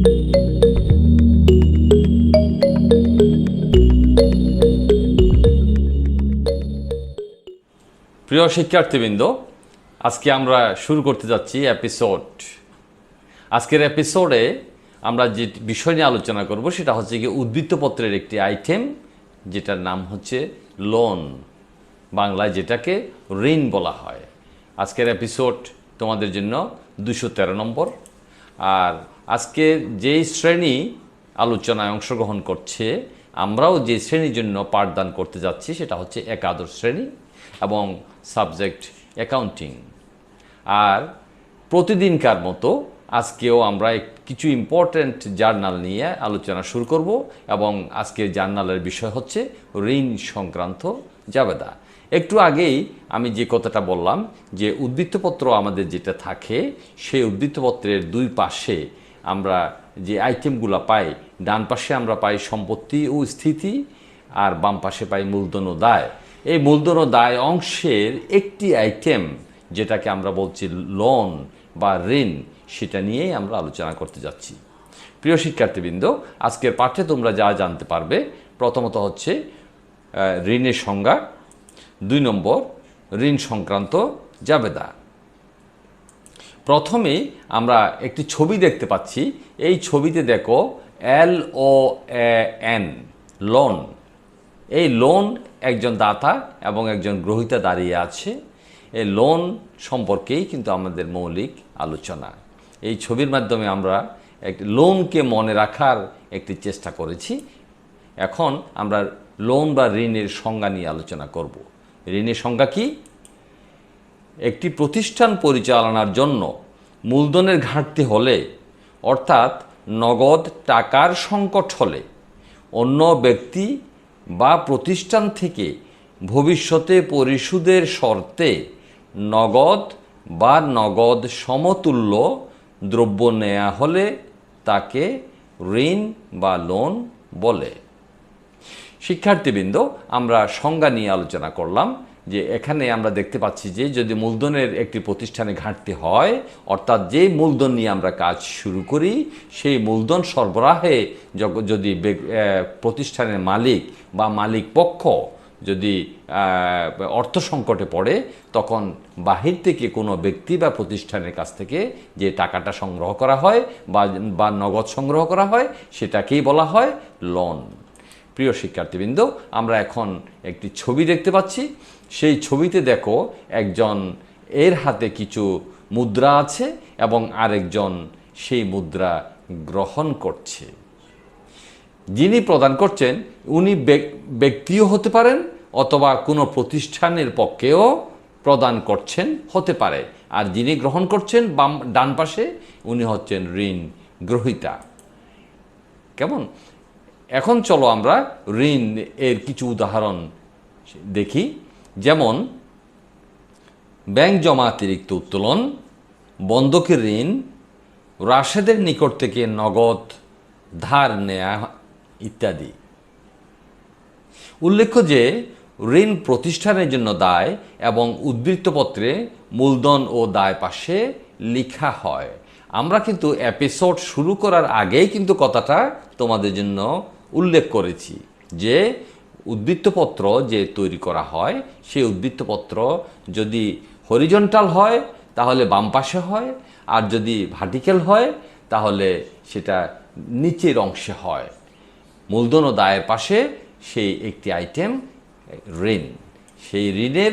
প্রিয় শিক্ষার্থীবৃন্দ, আজকে আমরা শুরু করতে যাচ্ছি এপিসোড। আজকের এপিসোডে আমরা যে বিষয় নিয়ে আলোচনা করব সেটা হচ্ছে কি উদ্বৃত্তপত্রের একটি আইটেম, যেটার নাম হচ্ছে লোন, বাংলায় যেটাকে ঋণ বলা হয়। আজকের এপিসোড তোমাদের জন্য 213 নম্বর। আর আজকে যেই শ্রেণী আলোচনায় অংশগ্রহণ করছে, আমরাও যে শ্রেণীর জন্য পাঠদান করতে যাচ্ছি সেটা হচ্ছে একাদশ শ্রেণী এবং সাবজেক্ট অ্যাকাউন্টিং। আর প্রতিদিনকার মতো আজকেও আমরা কিছু ইম্পর্ট্যান্ট জার্নাল নিয়ে আলোচনা শুরু করব এবং আজকের জার্নালের বিষয় হচ্ছে ঋণ সংক্রান্ত জাবেদা। একটু আগেই আমি যে কথাটা বললাম যে উদ্বৃত্তপত্র আমাদের যেটা থাকে, সেই উদ্বৃত্তপত্রের দুই পাশে আমরা যে আইটেমগুলো পাই, ডান পাশে আমরা পাই সম্পত্তি ও স্থিতি, আর বাম পাশে পাই মূলধন ও দায়। এই মূলধন ও দায় অংশের একটি আইটেম যেটাকে আমরা বলছি লোন বা ঋণ, সেটা নিয়েই আমরা আলোচনা করতে যাচ্ছি। প্রিয় শিক্ষার্থীবৃন্দ, আজকের পাঠে তোমরা যা জানতে পারবে, প্রথমত হচ্ছে ঋণের সংজ্ঞা, 2 নম্বর ঋণ সংক্রান্ত জাবেদা। প্রথমে আমরা একটি ছবি দেখতে পাচ্ছি। এই ছবিতে দেখো LOAN, লোন। এই লোন, একজন দাতা এবং একজন গ্রহীতা দাঁড়িয়ে আছে। এই লোন সম্পর্কেই কিন্তু আমাদের মৌলিক আলোচনা। এই ছবির মাধ্যমে আমরা একটি লোনকে মনে রাখার একটি চেষ্টা করেছি। এখন আমরা লোন বা ঋণের সংজ্ঞা নিয়ে আলোচনা করব। ঋণের সংজ্ঞা কি? একটি প্রতিষ্ঠান পরিচালনার জন্য মূলধনের ঘাটতি হলে, অর্থাৎ নগদ টাকার সংকট হলে, অন্য ব্যক্তি বা প্রতিষ্ঠান থেকে ভবিষ্যতে পরিশোধের শর্তে নগদ বা নগদ সমতুল্য দ্রব্য নেওয়া হলে তাকে ঋণ বা লোন বলে। শিক্ষার্থীবৃন্দ, আমরা সংজ্ঞা নিয়ে আলোচনা করলাম যে এখানে আমরা দেখতে পাচ্ছি যে যদি মূলধনের একটি প্রতিষ্ঠানে ঘাটতি হয়, অর্থাৎ যে মূলধন নিয়ে আমরা কাজ শুরু করি, সেই মূলধন সরবরাহে যদি প্রতিষ্ঠানের মালিক বা মালিক পক্ষ যদি অর্থ সংকটে পড়ে, তখন বাহির থেকে কোনো ব্যক্তি বা প্রতিষ্ঠানের কাছ থেকে যে টাকাটা সংগ্রহ করা হয় বা নগদ সংগ্রহ করা হয়, সেটাকেই বলা হয় লোন। প্রিয় শিক্ষার্থীবৃন্দ, আমরা এখন একটি ছবি দেখতে পাচ্ছি। সেই ছবিতে দেখো একজন, এর হাতে কিছু মুদ্রা আছে এবং আরেকজন সেই মুদ্রা গ্রহণ করছে। যিনি প্রদান করছেন উনি ব্যক্তিও হতে পারেন অথবা কোনো প্রতিষ্ঠানের পক্ষেও প্রদান করছেন হতে পারে। আর যিনি গ্রহণ করছেন ডান পাশে, উনি হচ্ছেন ঋণ গ্রহীতা। কেমন? এখন চলো আমরা ঋণ এর কিছু উদাহরণ দেখি। যেমন ব্যাংক জমা অতিরিক্ত উত্তোলন, বন্ধকের ঋণ, রাশেদের নিকট থেকে নগদ ধার নেয়া ইত্যাদি। উল্লেখ্য যে ঋণ প্রতিষ্ঠানের জন্য দায় এবং উদ্বৃত্তপত্রে মূলধন ও দায় পাশে লেখা হয়। আমরা কিন্তু এপিসোড শুরু করার আগেই কিন্তু কথাটা তোমাদের জন্য উল্লেখ করেছি যে উদ্বৃত্তপত্র যে তৈরি করা হয়, সেই উদ্বৃত্তপত্র যদি হরিজন্টাল হয় তাহলে বাম পাশে হয়, আর যদি ভার্টিক্যাল হয় তাহলে সেটা নিচের অংশে হয়। মূলধন ও দায়ের পাশে সেই একটি আইটেম ঋণ। সেই ঋণের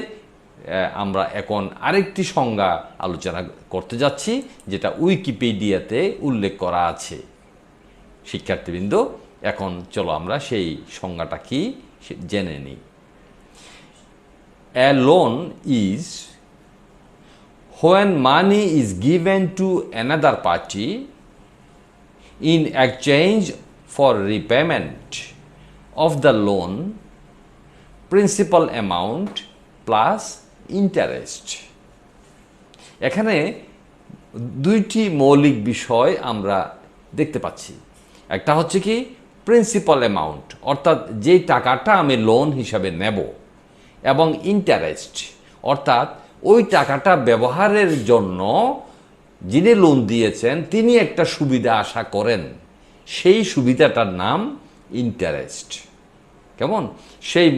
আমরা এখন আরেকটি সংজ্ঞা আলোচনা করতে যাচ্ছি, যেটা উইকিপিডিয়াতে উল্লেখ করা আছে। শিক্ষার্থীবৃন্দ, এখন চলো আমরা সেই সংজ্ঞাটা কি জেনে নিই। A loan is when money is given to another party in exchange for repayment of the loan principal amount plus interest. এখানে দুইটি মৌলিক বিষয় আমরা দেখতে পাচ্ছি। একটা হচ্ছে কি প্রিন্সিপাল অ্যামাউন্ট, অর্থাৎ যে টাকাটা আমি লোন হিসাবে নেব, এবং ইন্টারেস্ট, অর্থাৎ ওই টাকাটা ব্যবহারের জন্য যিনি লোন দিয়েছেন তিনি একটা সুবিধা আশা করেন। সেই সুবিধাটার নাম ইন্টারেস্ট। কেমন? সেই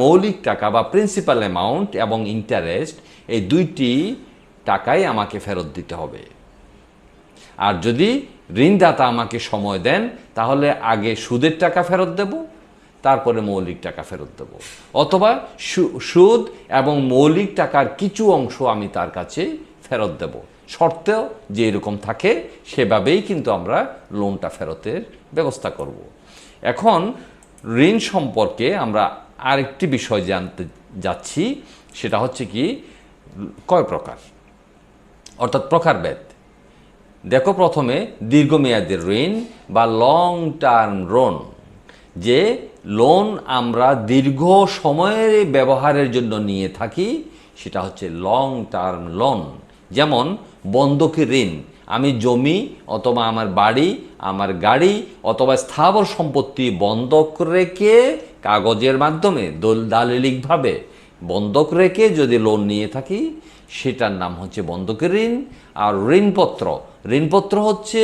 মৌলিক টাকা বা প্রিন্সিপাল অ্যামাউন্ট এবং ইন্টারেস্ট, এই দুইটি টাকাই আমাকে ফেরত দিতে হবে। আর যদি ঋণদাতা আমাকে সময় দেন, তাহলে আগে সুদের টাকা ফেরত দেব, তারপরে মৌলিক টাকা ফেরত দেব, অথবা সুদ এবং মৌলিক টাকার কিছু অংশ আমি তার কাছে ফেরত দেব, শর্তেও যে এরকম থাকে সেভাবেই কিন্তু আমরা লোনটা ফেরতের ব্যবস্থা করব। এখন ঋণ সম্পর্কে আমরা আরেকটি বিষয় জানতে যাচ্ছি, সেটা হচ্ছে কি কয় প্রকার, অর্থাৎ প্রকারভেদ। দেখো, প্রথমে দীর্ঘমেয়াদী ঋণ বা লং টার্ম লোন, যে লোন আমরা দীর্ঘ সময়ের ব্যবহারের জন্য নিয়ে থাকি, সেটা হচ্ছে লং টার্ম লোন। যেমন বন্ধকি ঋণ, আমি জমি অথবা আমার বাড়ি, আমার গাড়ি অথবা স্থাবর সম্পত্তি বন্ধক রেখে কাগজের মাধ্যমে দালিলিকভাবে বন্ধক রেখে যদি লোন নিয়ে থাকি, সেটার নাম হচ্ছে বন্ধকি ঋণ। আর ঋণপত্র হচ্ছে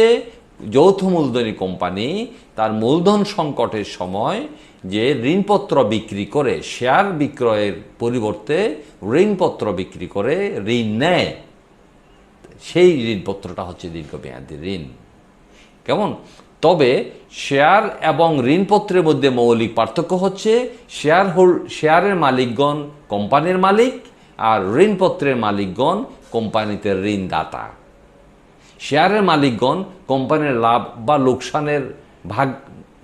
যৌথ মূলধনী কোম্পানি তার মূলধন সংকটের সময় যে ঋণপত্র বিক্রি করে, শেয়ার বিক্রয়ের পরিবর্তে ঋণপত্র বিক্রি করে ঋণ নেয়, সেই ঋণপত্রটা হচ্ছে দীর্ঘমেয়াদী ঋণ। কেমন? তবে শেয়ার এবং ঋণপত্রের মধ্যে মৌলিক পার্থক্য হচ্ছে শেয়ারের মালিকগণ কোম্পানির মালিক, আর ঋণপত্রের মালিকগণ কোম্পানিতে ঋণদাতা। শেয়ারের মালিকগণ কোম্পানির লাভ বা লোকসানের ভাগ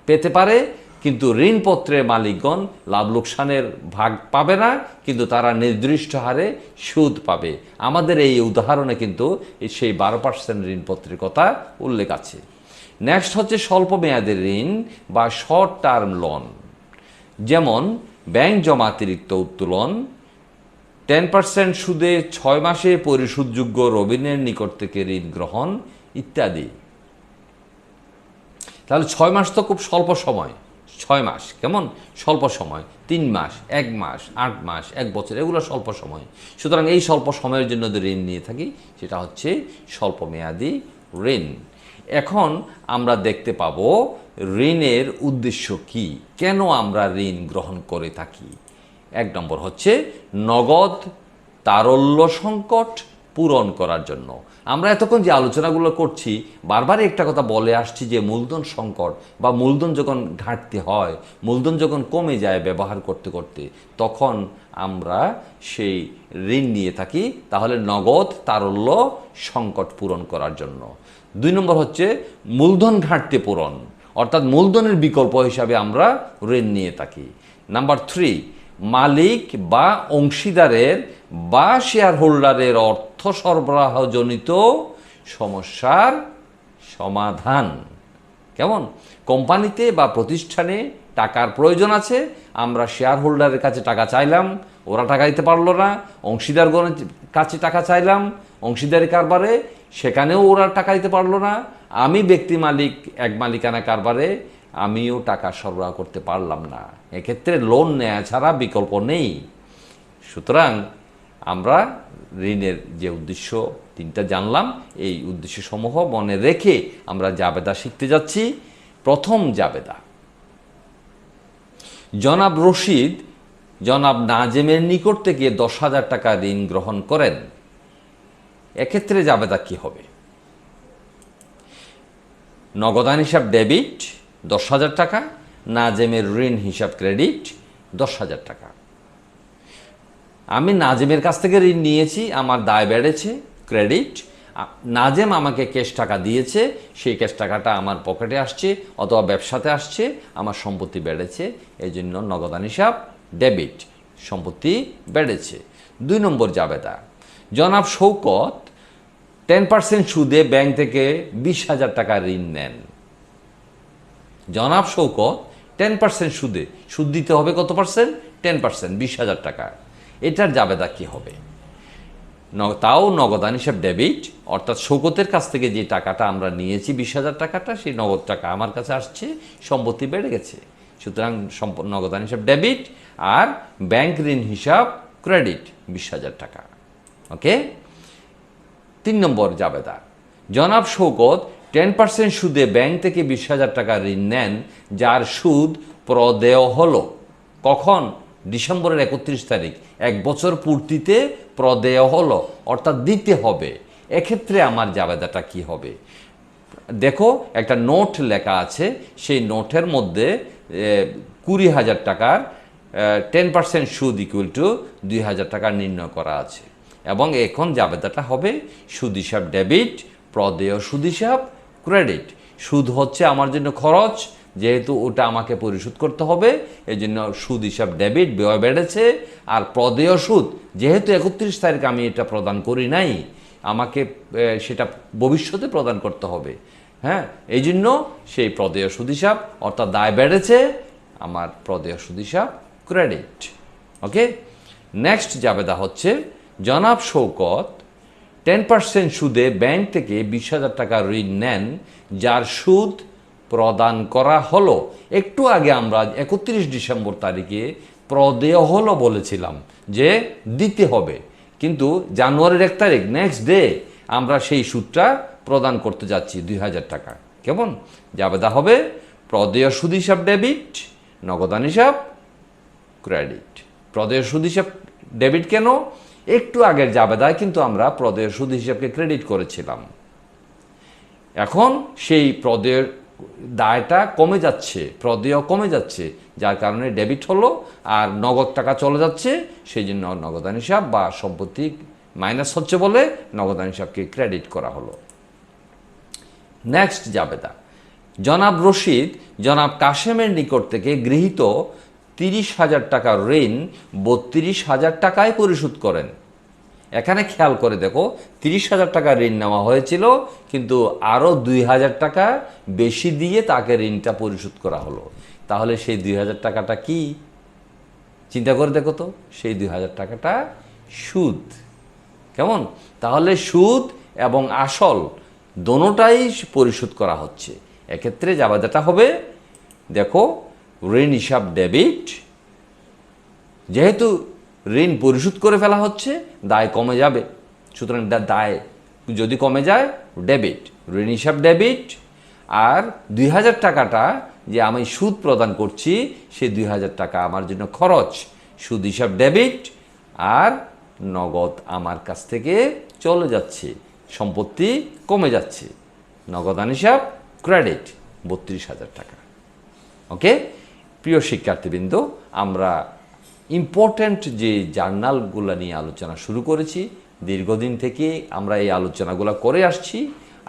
পেতে পারে, কিন্তু ঋণপত্রের মালিকগণ লাভ লোকসানের ভাগ পাবে না, কিন্তু তারা নির্দিষ্ট হারে সুদ পাবে। আমাদের এই উদাহরণে কিন্তু সেই 12% ঋণপত্রের কথা উল্লেখ আছে। নেক্সট হচ্ছে স্বল্প মেয়াদের ঋণ বা শর্ট টার্ম লোন, যেমন ব্যাংক জমাতিরিক্ত উত্তোলন, 10% সুদে 6 মাসে পরিশোধযোগ্য ঋণের নিকট থেকে ঋণ গ্রহণ ইত্যাদি। তাহলে 6 মাস তো খুব স্বল্প সময়, 6 মাস কেমন স্বল্প সময়, 3 মাস, 1 মাস, 8 মাস, 1 বছর, এগুলো স্বল্প সময়। সুতরাং এই স্বল্প সময়ের জন্য যদি ঋণ নিয়ে থাকি, সেটা হচ্ছে স্বল্প মেয়াদী ঋণ। এখন আমরা দেখতে পাবো ঋণের উদ্দেশ্য কি, কেন আমরা ঋণ গ্রহণ করে থাকি। 1 নম্বর হচ্ছে নগদ তারল্য সংকট পূরণ করার জন্য। আমরা এতক্ষণ যে আলোচনাগুলো করছি, বারবারই একটা কথা বলে আসছি যে মূলধন সংকট বা মূলধন যখন ঘাটতি হয়, মূলধন যখন কমে যায় ব্যবহার করতে করতে, তখন আমরা সেই ঋণ নিয়ে থাকি, তাহলে নগদ তারল্য সংকট পূরণ করার জন্য। 2 নম্বর হচ্ছে মূলধন ঘাটতি পূরণ, অর্থাৎ মূলধনের বিকল্প হিসাবে আমরা ঋণ নিয়ে থাকি। নাম্বার 3, মালিক বা অংশীদারের বা শেয়ার হোল্ডারের অর্থ সরবরাহজনিত সমস্যার সমাধান। কেমন? কোম্পানিতে বা প্রতিষ্ঠানে টাকার প্রয়োজন আছে, আমরা শেয়ার হোল্ডারের কাছে টাকা চাইলাম, ওরা টাকা দিতে পারলো না, অংশীদারগণের কাছে টাকা চাইলাম অংশীদারি কারবারে, সেখানেও ওরা টাকা দিতে পারলো না, আমি ব্যক্তি মালিক এক মালিকানা কারবারে আমিও টাকা সরবরাহ করতে পারলাম না, এক্ষেত্রে লোন নেওয়া ছাড়া বিকল্প নেই। সুতরাং আমরা ঋণের যে উদ্দেশ্য 3টা জানলাম, এই উদ্দেশ্যসমূহ মনে রেখে আমরা জাবেদা শিখতে যাচ্ছি। প্রথম জাবেদা, জনাব রশিদ জনাব নাজেমের নিকট থেকে 10,000 টাকা ঋণ গ্রহণ করেন। এক্ষেত্রে জাবেদা কি হবে? নগদান হিসাব ডেবিট 10,000 টাকা, নাজেমের ঋণ হিসাব ক্রেডিট 10,000 টাকা। আমি নাজেমের কাছ থেকে ঋণ নিয়েছি, আমার দায় বেড়েছে, ক্রেডিট। নাজেম আমাকে ক্যাশ টাকা দিয়েছে, সেই ক্যাশ টাকাটা আমার পকেটে আসছে অথবা ব্যবসাতে আসছে, আমার সম্পত্তি বেড়েছে, এই জন্য নগদান হিসাব ডেবিট, সম্পত্তি বেড়েছে। 2 নম্বর জাবেদা, জনাব শৌকত 10% সুদে ব্যাংক থেকে 20,000 টাকা ঋণ নেন। জনাব শৌকত 10% সুদে, সুদ দিতে হবে কত পার্সেন্ট? 10%, 20,000 টাকা। এটার জাবেদা কি হবে? তাও নগদান হিসাব ডেবিট, অর্থাৎ শৌকতের কাছ থেকে যে টাকাটা আমরা নিয়েছি 20,000 টাকাটা, সেই নগদ টাকা আমার কাছে আসছে, সম্পত্তি বেড়ে গেছে, সুতরাং নগদান হিসাব ডেবিট, আর ব্যাংক ঋণ হিসাব ক্রেডিট 20,000 টাকা। ওকে। 3 নম্বর জাবেদা, জনাব শৌকত 10% সুদে ব্যাংক থেকে 20,000 টাকা ঋণ নেন, যার সুদ প্রদেয় হলো কখন? ডিসেম্বরের 31 তারিখ, 1 বছর পূর্তিতে প্রদেয় হলো, অর্থাৎ দিতে হবে। এক্ষেত্রে আমার জাবেদাটা কি হবে? দেখো, একটা নোট লেখা আছে, সেই নোটের মধ্যে 20,000 টাকার 10% সুদ ইকুয়াল টু 2,000 টাকা নির্ণয় করা আছে। এবং এখন জাবেদাটা হবে সুদ হিসাব ডেবিট, প্রদেয় সুদ হিসাব ক্রেডিট। সুদ হচ্ছে আমার জন্য খরচ, যেহেতু ওটা আমাকে পরিশোধ করতে হবে, এই জন্য সুদ হিসাব ডেবিট, ব্যয় বেড়েছে। আর প্রদেয় সুদ, যেহেতু 31 তারিখ আমি এটা প্রদান করি নাই, আমাকে সেটা ভবিষ্যতে প্রদান করতে হবে। হ্যাঁ, এই জন্য সেই প্রদেয় সুদ হিসাব, অর্থাৎ দায় বেড়েছে, আমার প্রদেয় সুদ হিসাব ক্রেডিট। ওকে, নেক্সট জাবেদা হচ্ছে জনাব শৌকত 10% সুদে ব্যাংক থেকে 20,000 টাকা ঋণ নেন, যার সুদ প্রদান করা হলো। একটু আগে আমরা 31 ডিসেম্বর তারিখে প্রদেয় হলো বলেছিলাম যে দিতে হবে, কিন্তু জানুয়ারির 1 তারিখ নেক্সট ডে আমরা সেই সুদটা প্রদান করতে যাচ্ছি 2,000 টাকা। কেমন? জাবেদা হবে প্রদেয় সুদ হিসাব ডেবিট, নগদান হিসাব ক্রেডিট। প্রদেয় সুদ হিসাব ডেবিট কেন? একটু আগের জাবেদায় কিন্তু আমরা প্রদেয় সুদ হিসাবকে ক্রেডিট করেছিলাম। এখন সেই প্রদেয় দায়টা কমে যাচ্ছে, প্রদেয় কমে যাচ্ছে, যার কারণে ডেবিট হলো, আর নগদ টাকা চলে যাচ্ছে, সেই জন্য নগদান হিসাব বা সম্পত্তি মাইনাস হচ্ছে বলে নগদান হিসাবকে ক্রেডিট করা হলো। নেক্সট জাবেদা, জনাব রশিদ জনাব কাশেমের নিকট থেকে গৃহীত 30,000 টাকার ঋণ 32,000 টাকায় পরিশোধ করেন। এখানে খেয়াল করে দেখো, 30,000 টাকা ঋণ নেওয়া হয়েছিল, কিন্তু আরও 2,000 টাকা বেশি দিয়ে তাকে ঋণটা পরিশোধ করা হলো। তাহলে সেই 2,000 টাকাটা কি? চিন্তা করে দেখো তো, সেই 2,000 টাকাটা সুদ। কেমন? তাহলে সুদ এবং আসল দোনোটাই পরিশোধ করা হচ্ছে। এক্ষেত্রে জাবেদাটা হবে, দেখো, ঋণ হিসাব ডেবিট, যেহেতু ঋণ পরিশোধ করে ফেলা হচ্ছে, দায় কমে যাবে, সুতরাং দায় যদি কমে যায় ডেবিট, ঋণ হিসাব ডেবিট। আর 2,000 টাকাটা যে আমি সুদ প্রদান করছি, সেই 2,000 টাকা আমার জন্য খরচ, সুদ হিসাব ডেবিট। আর নগদ আমার কাছ থেকে চলে যাচ্ছে, সম্পত্তি কমে যাচ্ছে, নগদান হিসাব ক্রেডিট 32,000 টাকা। ওকে, প্রিয় শিক্ষার্থীবৃন্দ, আমরা ইম্পর্ট্যান্ট যে জার্নালগুলো নিয়ে আলোচনা শুরু করেছি, দীর্ঘদিন থেকে আমরা এই আলোচনাগুলো করে আসছি।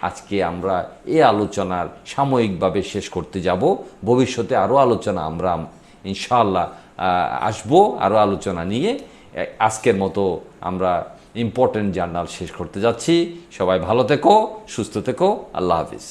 আজকে আমরা এই আলোচনার সাময়িকভাবে শেষ করতে যাব। ভবিষ্যতে আরও আলোচনা আমরা ইনশাআল্লাহ আসবো, আরও আলোচনা নিয়ে। আজকের মতো আমরা ইম্পর্ট্যান্ট জার্নাল শেষ করতে যাচ্ছি। সবাই ভালো থেকো, সুস্থ থেকো, আল্লাহ হাফিজ।